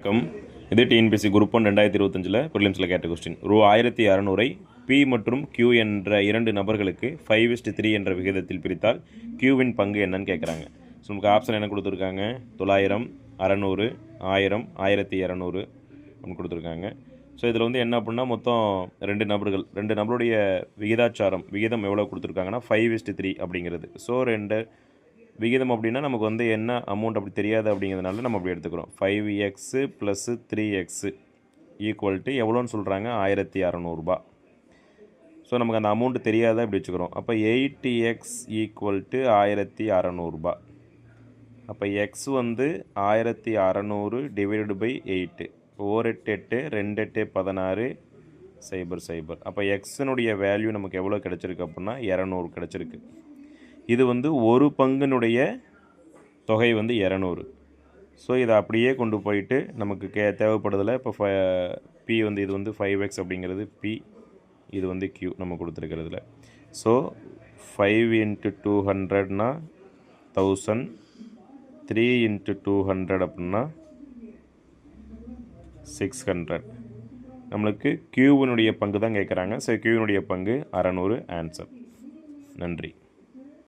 வணக்கம். இது TNPSC group 1 2025 ப்ரிலிம்ஸில் கேட்ட கொஸ்டின். ரூ 1600 பி மற்றும் கியூ என்ற 2 நபர்களுக்கு 5:3 என்ற விகிதத்தில் பிரித்தால் கியூவின் பங்கு என்னன்னு கேட்குறாங்க. ஸோ நமக்கு ஆப்ஷன் என்ன கொடுத்துருக்காங்க? 900, 600, 1000, 1200 அப்படின்னு கொடுத்துருக்காங்க. ஸோ இதில் வந்து என்ன அப்படின்னா மொத்தம் 2 நபருடைய விகிதம் எவ்வளோ கொடுத்துருக்காங்கன்னா 5:3 அப்படிங்கிறது. ஸோ 2 விகிதம் அப்படின்னா நமக்கு வந்து என்ன அமௌண்ட் அப்படி தெரியாது அப்படிங்கிறதுனால நம்ம அப்படி எடுத்துக்கிறோம். 5x + 3x ஈக்குவல் டு எவ்வளோன்னு சொல்கிறாங்க? 1600 ரூபா. ஸோ நமக்கு அந்த அமௌண்ட்டு தெரியாத அப்படி வச்சுக்கிறோம். அப்போ 8x ஈக்குவல் டு 1600 ரூபா. அப்போ எக்ஸ் வந்து 1600 டிவைடட் பை 8. 4 8 2 8 16 0 0. அப்போ எக்ஸினுடைய வேல்யூ நமக்கு எவ்வளோ கிடச்சிருக்கு அப்படின்னா 200 கிடச்சிருக்கு. இது வந்து ஒரு பங்குனுடைய தொகை வந்து 200. ஸோ இதை அப்படியே கொண்டு போயிட்டு நமக்கு தேவைப்படுதில்ல. இப்போ பி வந்து இது வந்து 5x அப்படிங்கிறது பி, இது வந்து கியூ நம்ம கொடுத்துருக்கிறதுல. ஸோ 5 × 200னா 1000, 3 × 200 அப்படின்னா 600. நம்மளுக்கு கியூவினுடைய பங்கு தான் கேட்குறாங்க. ஸோ கியூவினுடைய பங்கு 600 ஆன்சர். நன்றி.